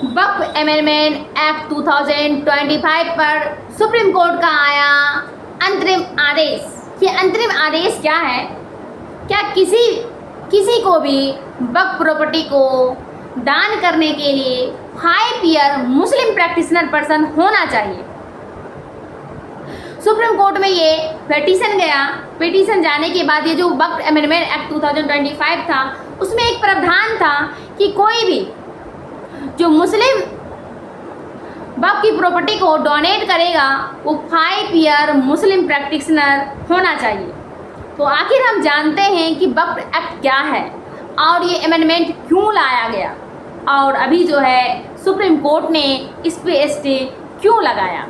वक्फ amendment act 2025 पर supreme court का आया अंतरिम आदेश। ये अंतरिम आदेश क्या है? क्या किसी को भी वक्फ प्रॉपर्टी को दान करने के लिए 5 ईयर मुस्लिम प्रैक्टिशनर पर्सन होना चाहिए। सुप्रीम कोर्ट में ये पिटीशन गया। पिटीशन जाने के बाद ये जो वक्फ अमेंडमेंट एक्ट 2025 था उसमें एक प्रावधान था कि कोई भी जो मुस्लिम वक्फ की प्रॉपर्टी को डोनेट करेगा वो 5 ईयर मुस्लिम प्रैक्टिशनर होना चाहिए। तो आखिर हम जानते हैं कि वक्फ एक्ट क्या है और ये अमेंडमेंट क्यों लाया गया और अभी जो है सुप्रीम कोर्ट ने इस पे स्टे क्यों लगाया।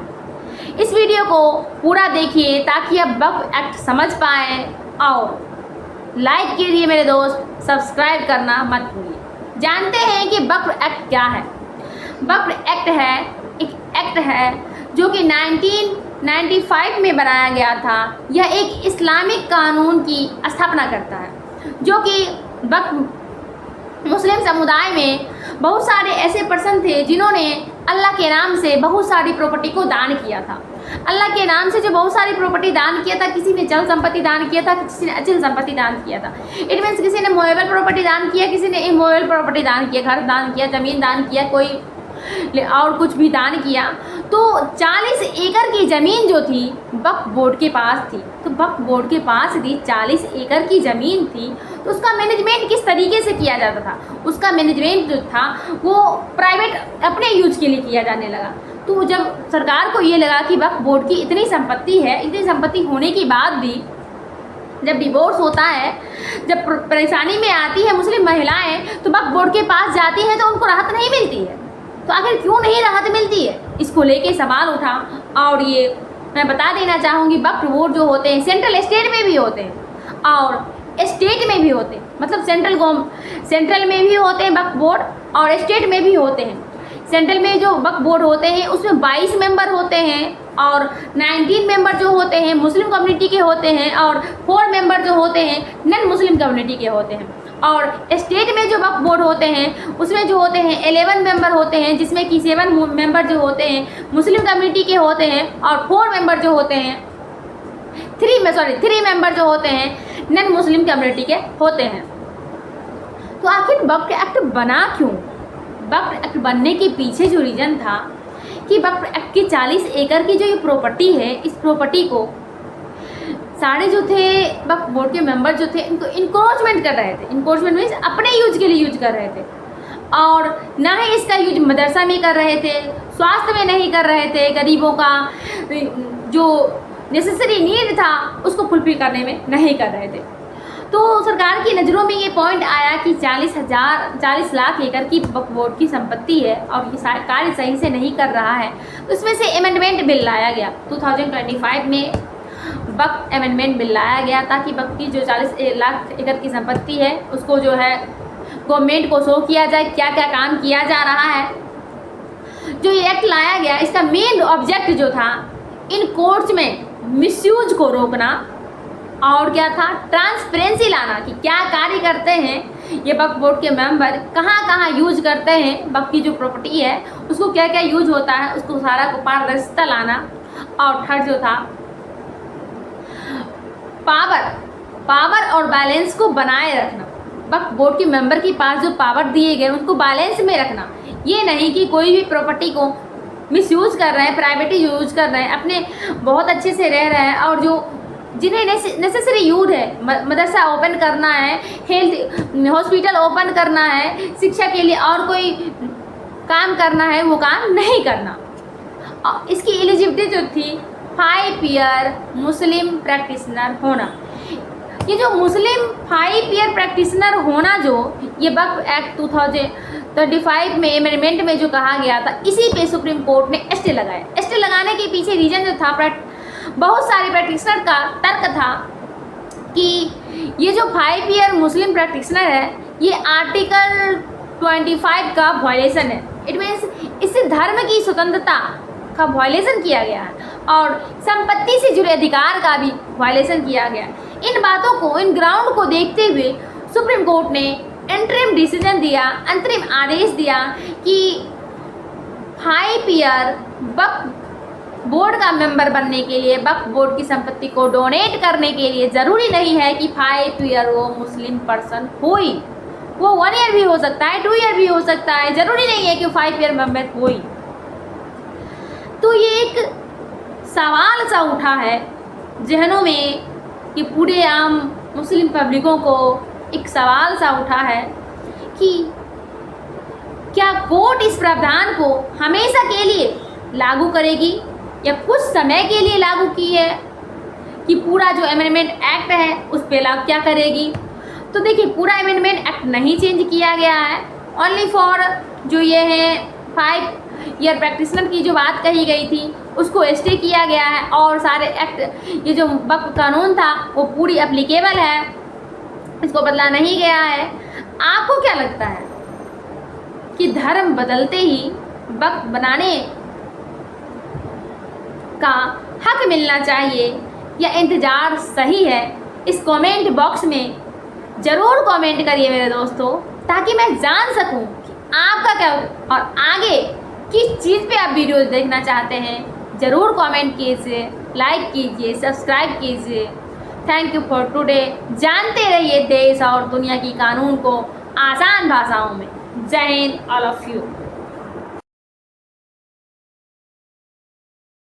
इस वीडियो को पूरा देखिए ताकि आप वक्फ एक्ट समझ पाएँ और लाइक कीजिए मेरे दोस्त, सब्सक्राइब करना मत भूलिए। जानते हैं कि वक्फ एक्ट क्या है। वक्फ एक्ट एक एक्ट है जो कि 1995 में बनाया गया था। यह एक इस्लामिक कानून की स्थापना करता है जो कि वक्फ मुस्लिम समुदाय में बहुत सारे ऐसे पर्सन थे जिन्होंने अल्लाह के नाम से बहुत सारी प्रॉपर्टी को दान किया था। अल्लाह के नाम से जो बहुत सारी प्रॉपर्टी दान किया था, किसी ने चल संपत्ति दान किया था, किसी ने अचल संपत्ति दान किया था। इट मीन्स किसी ने मूवेबल प्रॉपर्टी दान किया, किसी ने इमूवेबल प्रॉपर्टी दान किया, घर दान किया, ज़मीन दान किया, कोई और कुछ भी दान किया। तो 40 एकड़ की ज़मीन जो थी वक्फ बोर्ड के पास थी। तो वक्फ बोर्ड के पास थी 40 एकड़ की ज़मीन थी, तो उसका मैनेजमेंट किस तरीके से किया जाता था? उसका मैनेजमेंट जो था वो प्राइवेट अपने यूज के लिए किया जाने लगा। तो जब सरकार को ये लगा कि वक्फ बोर्ड की इतनी संपत्ति है, इतनी संपत्ति होने के बाद भी जब डिवोर्स होता है, जब परेशानी में आती है मुस्लिम महिलाएं, तो वक्फ बोर्ड के पास जाती हैं तो उनको राहत नहीं मिलती है। तो आखिर क्यों नहीं राहत मिलती है, इसको लेके सवाल उठा। और ये मैं बता देना चाहूँगी, वक्फ बोर्ड जो होते हैं सेंट्रल स्टेट में भी होते हैं और स्टेट में भी होते हैं। मतलब सेंट्रल में भी होते हैं वक्फ बोर्ड और स्टेट में भी होते हैं। सेंट्रल में जो वक्फ बोर्ड होते हैं उसमें 22 मेंबर होते हैं और 19 मेंबर जो होते हैं मुस्लिम कम्युनिटी के होते हैं और 4 मेंबर जो होते हैं नॉन मुस्लिम कम्युनिटी के होते हैं। और स्टेट में जो वक्फ बोर्ड होते हैं उसमें जो होते हैं 11 मेंबर होते हैं, जिसमें कि 7 मेंबर जो होते हैं मुस्लिम कम्युनिटी के होते हैं और 4 मेंबर जो होते हैं 3 मेंबर जो होते हैं नॉन मुस्लिम कम्युनिटी के होते हैं। तो आखिर वक्फ एक्ट बना क्यों? वक्फ एक्ट बनने के पीछे जो रीज़न था कि वक्फ एक्ट की 40 एकड़ की जो ये प्रॉपर्टी है, इस प्रॉपर्टी को सारे जो थे वक्फ बोर्ड के मेंबर जो थे इनको इंक्रोचमेंट कर रहे थे। इंक्रोचमेंट मीन्स अपने यूज के लिए यूज कर रहे थे और ना ही इसका यूज मदरसा में कर रहे थे, स्वास्थ्य में नहीं कर रहे थे, गरीबों का जो नेसेसरी नीड था उसको फुलफिल करने में नहीं कर रहे थे। तो सरकार की नज़रों में ये पॉइंट आया कि 40 लाख एकड़ की वक्फ बोर्ड की संपत्ति है और ये कार्य सही से नहीं कर रहा है। तो इसमें से अमेंडमेंट बिल लाया गया 2025 में। वक्फ अमेंडमेंट बिल लाया गया ताकि वक्फ की जो 40 लाख एकड़ की संपत्ति है उसको जो है गवर्नमेंट को शो किया जाए क्या क्या काम किया जा रहा है। जो ये एक्ट लाया गया इसका मेन ऑब्जेक्ट जो था इन कोर्ट्स में मिसयूज को रोकना और क्या था, ट्रांसपेरेंसी लाना कि क्या कार्य करते हैं ये वक्फ बोर्ड के मेंबर, कहाँ कहाँ यूज करते हैं वक्फ की जो प्रॉपर्टी है उसको क्या क्या यूज होता है, उसको सारा को पारदर्शिता लाना। और थर्ड जो था पावर और बैलेंस को बनाए रखना। वक्फ बोर्ड के मेंबर के पास जो पावर दिए गए उनको बैलेंस में रखना। ये नहीं कि कोई भी प्रॉपर्टी को मिसयूज कर रहे हैं, प्राइवेटी यूज कर रहे हैं, अपने बहुत अच्छे से रह रहे हैं और जो जिन्हें नेसेसरी यूज है, मदरसा ओपन करना है, हेल्थ हॉस्पिटल ओपन करना है, शिक्षा के लिए और कोई काम करना है, वो काम नहीं करना। इसकी एलिजिबिलिटी जो थी 5 ईयर मुस्लिम प्रैक्टिशनर होना। ये जो मुस्लिम 5 ईयर प्रैक्टिशनर होना जो ये वक्फ एक्ट 2035 में अमेंडमेंट में जो कहा गया था, इसी पे सुप्रीम कोर्ट ने स्टे लगाया। स्टे लगाने के पीछे रीजन जो था, बहुत सारे प्रैक्टिशनर का तर्क था कि ये जो 5 ईयर मुस्लिम प्रैक्टिशनर है ये आर्टिकल 25 का वायलेशन है। इट मीन्स इससे धर्म की स्वतंत्रता का वायलेशन किया गया है और संपत्ति से जुड़े अधिकार का भी वायलेशन किया गया। इन बातों को, इन ग्राउंड को देखते हुए सुप्रीम कोर्ट ने इंटरिम डिसीजन दिया, अंतरिम आदेश दिया कि 5 ईयर वक्फ बोर्ड का मेंबर बनने के लिए, वक्फ बोर्ड की संपत्ति को डोनेट करने के लिए ज़रूरी नहीं है कि 5 ईयर वो मुस्लिम पर्सन हो ही, वो 1 ईयर भी हो सकता है, 2 ईयर भी हो सकता है, ज़रूरी नहीं है कि 5 ईयर मेंबर हो ही। तो ये एक सवाल सा उठा है जहनों में कि पूरे आम मुस्लिम पब्लिकों को एक सवाल सा उठा है कि क्या कोर्ट इस प्रावधान को हमेशा के लिए लागू करेगी या कुछ समय के लिए लागू की है, कि पूरा जो अमेंडमेंट एक्ट है उस पर लागू क्या करेगी। तो देखिए, पूरा अमेंडमेंट एक्ट नहीं चेंज किया गया है, ओनली फॉर जो ये है 5 ईयर प्रैक्टिशनर की जो बात कही गई थी उसको स्टे किया गया है, और सारे एक्ट ये जो वक्फ कानून था वो पूरी एप्लीकेबल है, इसको बदला नहीं गया है। आपको क्या लगता है कि धर्म बदलते ही वक्फ बनाने का हक मिलना चाहिए या इंतज़ार सही है? इस कमेंट बॉक्स में ज़रूर कमेंट करिए मेरे दोस्तों, ताकि मैं जान सकूं कि आपका क्या और आगे किस चीज़ पे आप वीडियोस देखना चाहते हैं। ज़रूर कमेंट कीजिए, लाइक कीजिए, सब्सक्राइब कीजिए। Thank you for today. जानते रहिए देश और दुनिया की कानून को आसान भाषाओं में। जय हिंद ऑल ऑफ यू।